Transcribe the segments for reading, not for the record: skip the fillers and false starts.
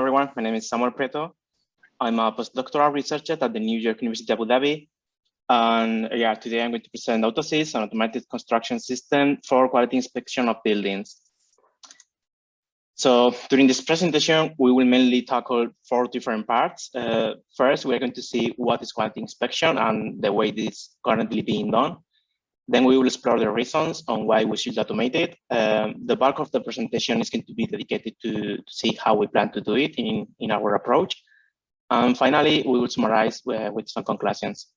everyone. My name is Prieto. I'm a postdoctoral researcher at the New York University Abu Dhabi. And yeah, today I'm going to present AutoCIS, an automated construction system for quality inspection of buildings. So during this presentation, we will mainly tackle 4 different parts. First, we're going to see what is quality inspection and the way this is currently being done. Then we will explore the reasons on why we should automate it. The bulk of the presentation is going to be dedicated to see how we plan to do it in our approach. And finally, we will summarize with some conclusions.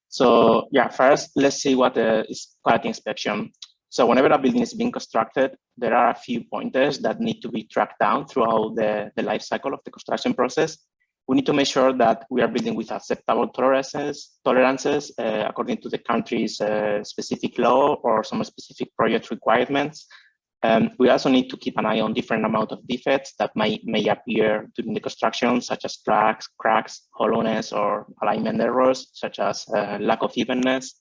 So yeah, first, let's see what is quality inspection. So whenever a building is being constructed, there are a few pointers that need to be tracked down throughout the life cycle of the construction process. We need to make sure that we are building with acceptable tolerances according to the country's specific law or some specific project requirements. We also need to keep an eye on different amount of defects that may appear during the construction, such as cracks, hollowness, or alignment errors, such as lack of evenness.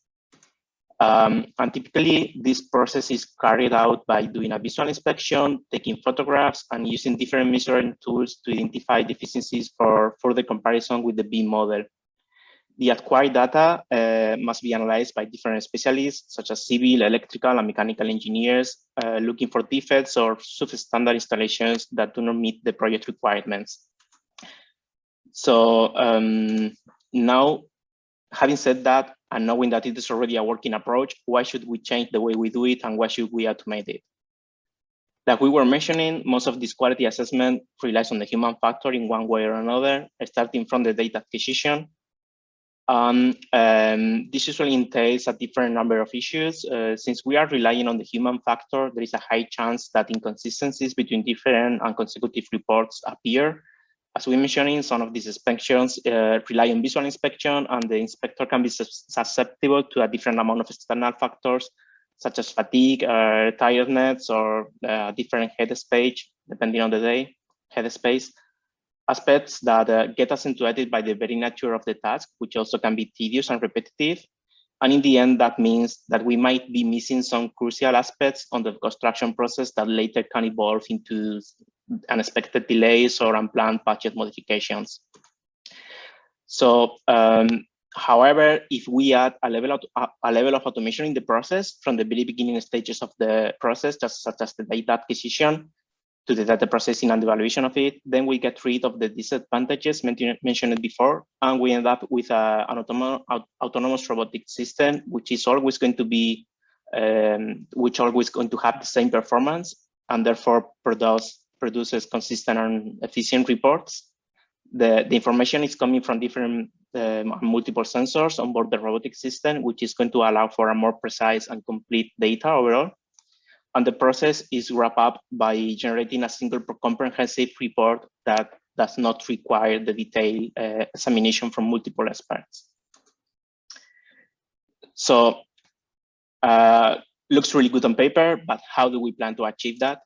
And typically, this process is carried out by doing a visual inspection, taking photographs, and using different measuring tools to identify deficiencies for further comparison with the BIM model. The acquired data must be analyzed by different specialists, such as civil, electrical, and mechanical engineers, looking for defects or substandard installations that do not meet the project requirements. So now, having said that, and knowing that it is already a working approach, why should we change the way we do it and why should we automate it? Like we were mentioning, most of this quality assessment relies on the human factor in one way or another, starting from the data acquisition. This usually entails a different number of issues. Since we are relying on the human factor, there is a high chance that inconsistencies between different and consecutive reports appear. As we mentioned, in some of these inspections rely on visual inspection, and the inspector can be susceptible to a different amount of external factors, such as fatigue, tiredness, or different headspace, depending on the day, headspace. Aspects that get accentuated by the very nature of the task, which also can be tedious and repetitive. And in the end, that means that we might be missing some crucial aspects on the construction process that later can evolve into unexpected delays or unplanned budget modifications. So, however, if we add a level of automation in the process from the very beginning stages of the process, just such as the data acquisition, to the data processing and evaluation of it, then we get rid of the disadvantages mentioned before, and we end up with an autonomous robotic system, which is always going to be, going to have the same performance, and therefore produces consistent and efficient reports. The information is coming from different multiple sensors on board the robotic system, which is going to allow for a more precise and complete data overall. And the process is wrapped up by generating a single comprehensive report that does not require the detailed examination from multiple experts. So, looks really good on paper, but how do we plan to achieve that?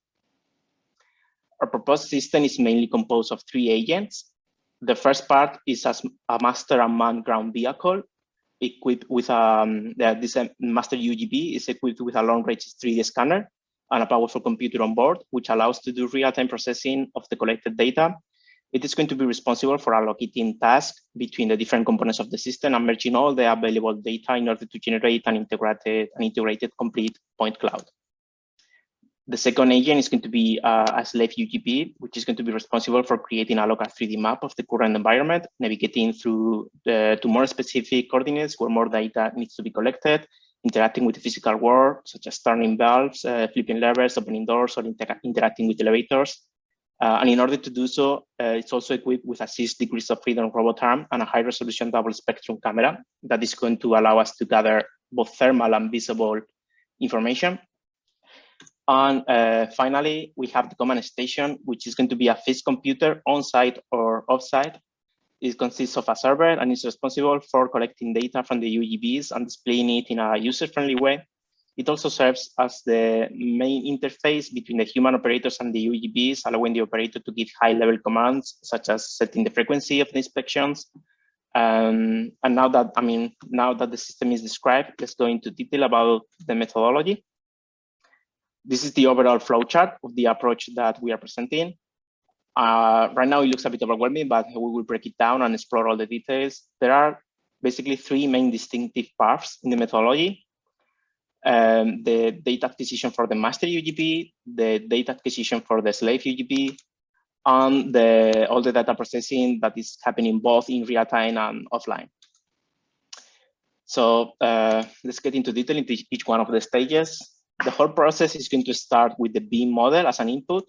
Our proposed system is mainly composed of 3 agents. The first part is a master unmanned ground vehicle equipped with this master UGV is equipped with a long-range 3D scanner and a powerful computer on board, which allows to do real-time processing of the collected data. It is going to be responsible for allocating tasks between the different components of the system and merging all the available data in order to generate an integrated complete point cloud. The second agent is going to be a slave UGV, which is going to be responsible for creating a local 3D map of the current environment, navigating through to more specific coordinates where more data needs to be collected, interacting with the physical world, such as turning valves, flipping levers, opening doors, or interacting with elevators. And in order to do so, it's also equipped with a 6 degrees of freedom robot arm and a high-resolution double spectrum camera that is going to allow us to gather both thermal and visible information. And finally, we have the command station, which is going to be a fixed computer on-site or off-site. It consists of a server and is responsible for collecting data from the UGVs and displaying it in a user-friendly way. It also serves as the main interface between the human operators and the UGVs, allowing the operator to give high-level commands, such as setting the frequency of the inspections. And now that the system is described, let's go into detail about the methodology. This is the overall flowchart of the approach that we are presenting. Right now it looks a bit overwhelming, but we will break it down and explore all the details. There are basically three main distinctive paths in the methodology. The data acquisition for the master UGB, the data acquisition for the slave UGB, and all the data processing that is happening both in real time and offline. So let's get into detail into each one of the stages. The whole process is going to start with the beam model as an input.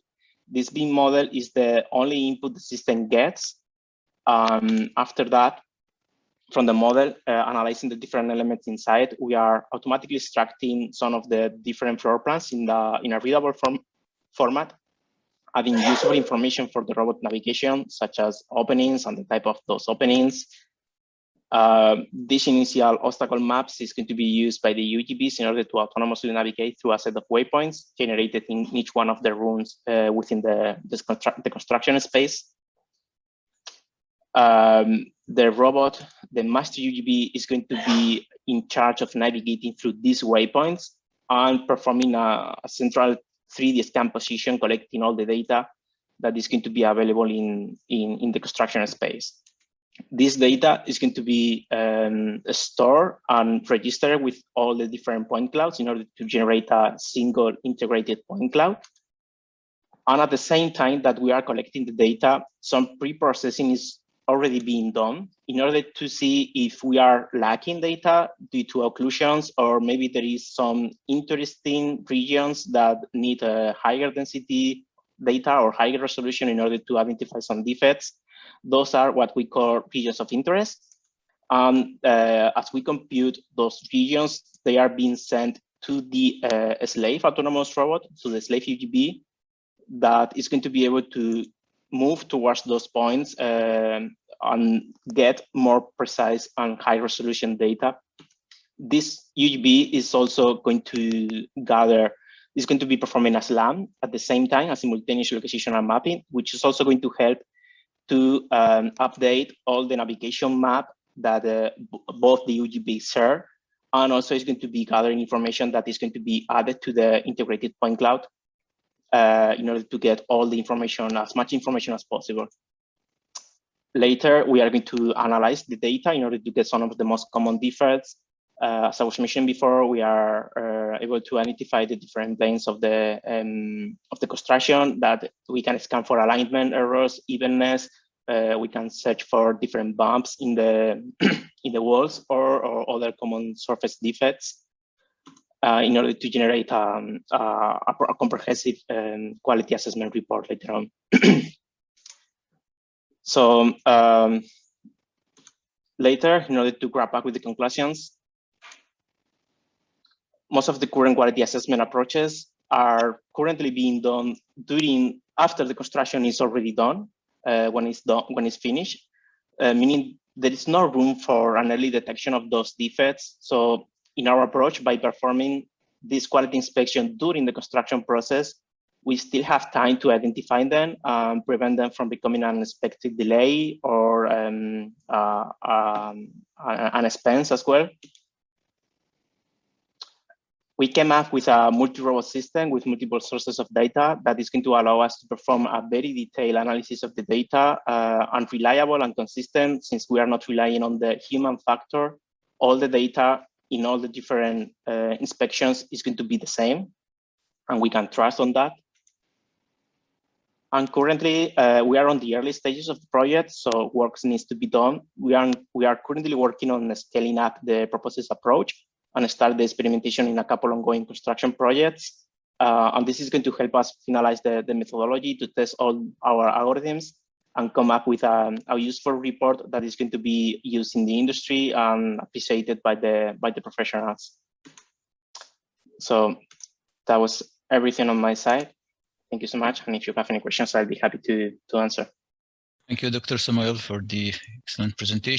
This beam model is the only input the system gets. After that, from the model, analyzing the different elements inside, we are automatically extracting some of the different floor plans in a readable format, adding useful information for the robot navigation, such as openings and the type of those openings. This initial obstacle maps is going to be used by the UGBs in order to autonomously navigate through a set of waypoints generated in each one of the rooms within the construction space. The robot, the master UGB, is going to be in charge of navigating through these waypoints and performing a central 3D scan position, collecting all the data that is going to be available in the construction space. This data is going to be stored and registered with all the different point clouds in order to generate a single integrated point cloud. And at the same time that we are collecting the data, some pre-processing is already being done in order to see if we are lacking data due to occlusions, or maybe there is some interesting regions that need a higher density data or higher resolution in order to identify some defects. Those are what we call regions of interest. And as we compute those regions, they are being sent to the slave autonomous robot, to the slave UGB, that is going to be able to move towards those points and get more precise and high resolution data. This UGB is also going to is going to be performing a SLAM at the same time, a simultaneous locational mapping, which is also going to help to update all the navigation map that both the UGBs share, and also is going to be gathering information that is going to be added to the integrated point cloud in order to get all the information, as much information as possible. Later, we are going to analyze the data in order to get some of the most common defects. As I was mentioning before, we are able to identify the different planes of the construction that we can scan for alignment errors, evenness. We can search for different bumps in the walls or other common surface defects in order to generate a comprehensive quality assessment report later on. So later, in order to wrap up with the conclusions, most of the current quality assessment approaches are currently being done after the construction is already done, when it's finished, meaning there is no room for an early detection of those defects. So in our approach, by performing this quality inspection during the construction process, we still have time to identify them and prevent them from becoming an unexpected delay or an expense as well. We came up with a multi-robot system with multiple sources of data that is going to allow us to perform a very detailed analysis of the data and reliable and consistent, since we are not relying on the human factor. All the data in all the different inspections is going to be the same, and we can trust on that. And currently, we are on the early stages of the project, so work needs to be done. We are currently working on scaling up the proposed approach and start the experimentation in a couple ongoing construction projects. And this is going to help us finalize the methodology to test all our algorithms and come up with a useful report that is going to be used in the industry and appreciated by the professionals. So that was everything on my side. Thank you so much. And if you have any questions, I'll be happy to answer. Thank you, Dr. Samuel, for the excellent presentation.